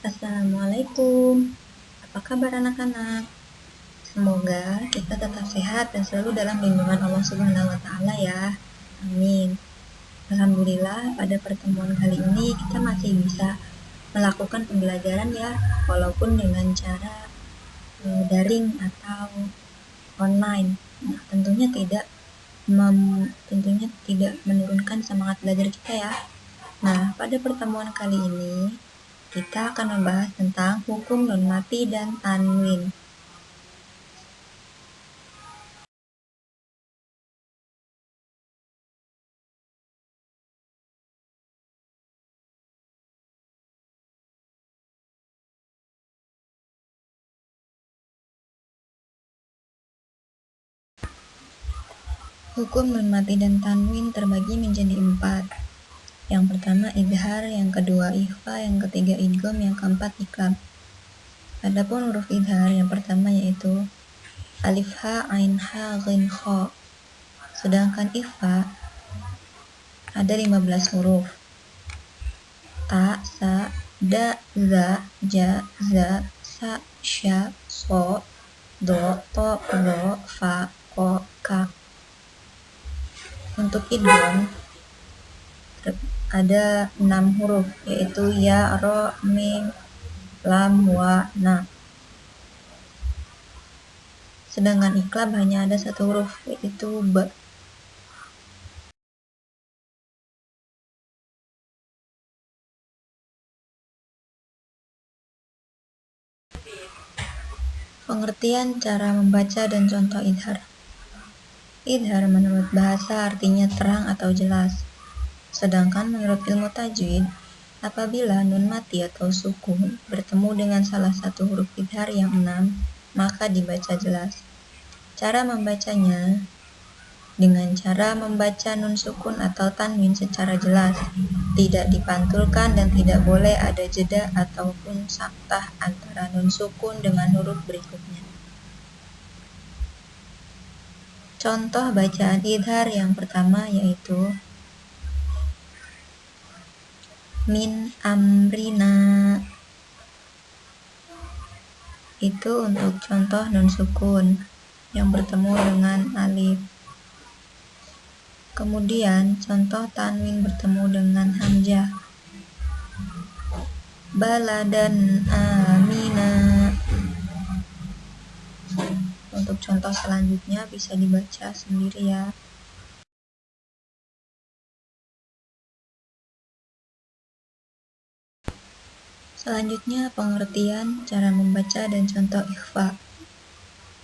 Assalamualaikum. Apa kabar anak-anak? Semoga kita tetap sehat dan selalu dalam lindungan Allah Subhanahu wa taala ya. Amin. Alhamdulillah pada pertemuan kali ini kita masih bisa melakukan pembelajaran ya, walaupun dengan cara daring atau online. Nah, tentunya tidak menurunkan semangat belajar kita ya. Nah, pada pertemuan kali ini kita akan membahas tentang hukum nun mati dan tanwin. Hukum nun mati dan tanwin terbagi menjadi 4. Yang pertama idhar, yang kedua ikhfa, yang ketiga idgham, yang keempat iqlab. Adapun huruf idhar yang pertama yaitu alif ha, ain ha, ghin kha. Sedangkan ikhfa ada 15 huruf. Ta, sa, da, za, ja, za, sa, sya, so, do, to, ro, fa, ko, kaf. Untuk idgham ada 6 huruf yaitu ya, ro, mim, lam, wa, na. Sedangkan iqlab hanya ada 1 huruf yaitu ba. Pengertian cara membaca dan contoh idhar. Idhar menurut bahasa artinya terang atau jelas. Sedangkan menurut ilmu tajwid, apabila nun mati atau sukun bertemu dengan salah satu huruf idhar yang 6, maka dibaca jelas. Cara membacanya dengan cara membaca nun sukun atau tanwin secara jelas, tidak dipantulkan dan tidak boleh ada jeda ataupun saktah antara nun sukun dengan huruf berikutnya. Contoh bacaan idhar yang pertama yaitu min amrina. Itu untuk contoh nun sukun yang bertemu dengan alif. Kemudian contoh tanwin bertemu dengan hamzah. Baladan amina. Untuk contoh selanjutnya bisa dibaca sendiri ya. Selanjutnya pengertian cara membaca dan contoh ikhfa.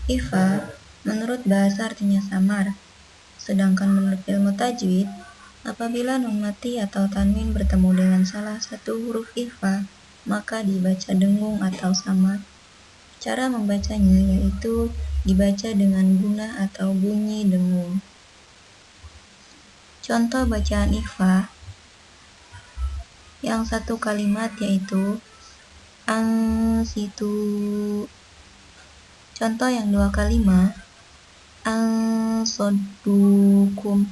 Ikhfa menurut bahasa artinya samar. Sedangkan menurut ilmu tajwid, apabila nun mati atau tanwin bertemu dengan salah satu huruf ikhfa, maka dibaca dengung atau samar. Cara membacanya yaitu dibaca dengan guna atau bunyi dengung. Contoh bacaan ikhfa yang satu kalimat yaitu situ. Contoh yang 2 kalimat sodukum.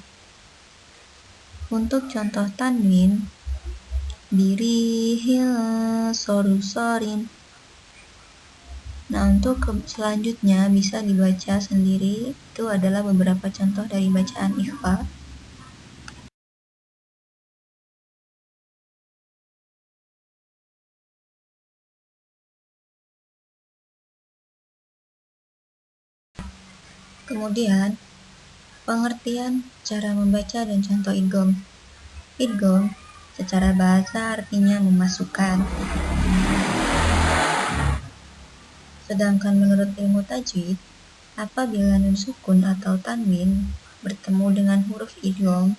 Untuk contoh tanwin birihil sorusorin. Nah, untuk selanjutnya bisa dibaca sendiri. Itu adalah beberapa contoh dari bacaan ikhfa. Kemudian, pengertian cara membaca dan contoh idgham. Idgham secara bahasa artinya memasukkan. Sedangkan menurut ilmu tajwid, apabila nun sukun atau tanwin bertemu dengan huruf idgham,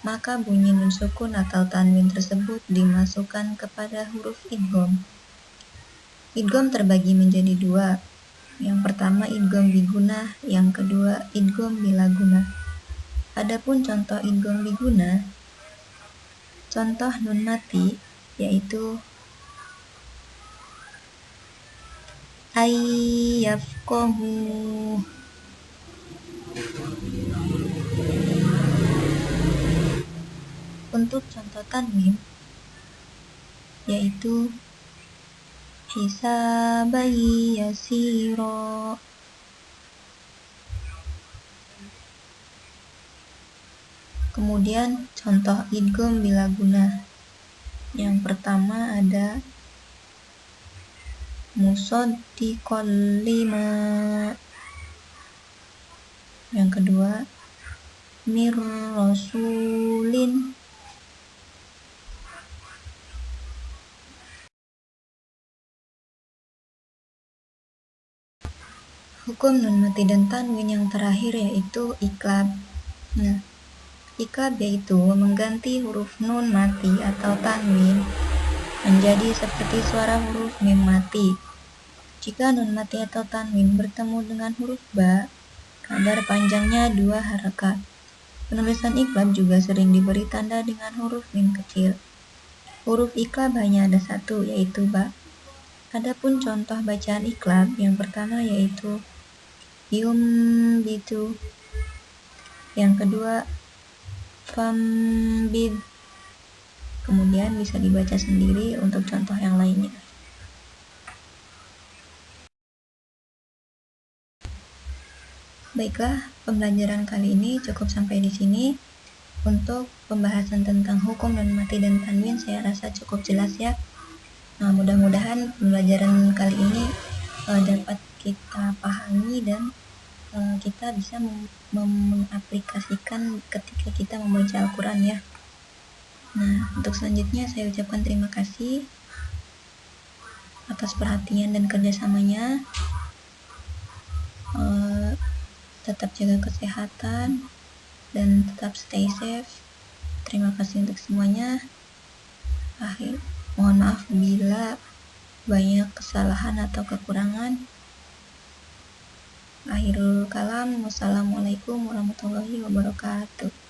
maka bunyi nun sukun atau tanwin tersebut dimasukkan kepada huruf idgham. Idgham terbagi menjadi 2. Yang pertama idgham biguna, yang kedua idgham bila guna. Adapun contoh idgham biguna, contoh nun mati yaitu ayyafqahu. Untuk contoh tanwin yaitu hisaban yasira. Kemudian contoh idgham bila guna. Yang pertama ada musaddiqal lima. Yang kedua mir rasulin. Hukum nun mati dan tanwin yang terakhir yaitu iqlab. Nah, iqlab yaitu mengganti huruf nun mati atau tanwin menjadi seperti suara huruf mim mati. Jika nun mati atau tanwin bertemu dengan huruf ba, kadar panjangnya 2 harakat. Penulisan iqlab juga sering diberi tanda dengan huruf mim kecil. Huruf iqlab hanya ada satu, yaitu ba. Adapun contoh bacaan iqlab yang pertama yaitu yumbitu. Yang kedua fambid. Kemudian bisa dibaca sendiri untuk contoh yang lainnya. Baiklah, pembelajaran kali ini cukup sampai di sini. Untuk pembahasan tentang hukum nun mati dan tanwin saya rasa cukup jelas ya. Nah, mudah-mudahan pembelajaran kali ini dapat kita pahami dan kita bisa mengaplikasikan ketika kita membaca Al-Quran ya. Nah, untuk selanjutnya saya ucapkan terima kasih atas perhatian dan kerjasamanya. Tetap jaga kesehatan dan tetap stay safe. Terima kasih untuk semuanya. Mohon maaf bila banyak kesalahan atau kekurangan. Akhirul kalam, wassalamualaikum warahmatullahi wabarakatuh.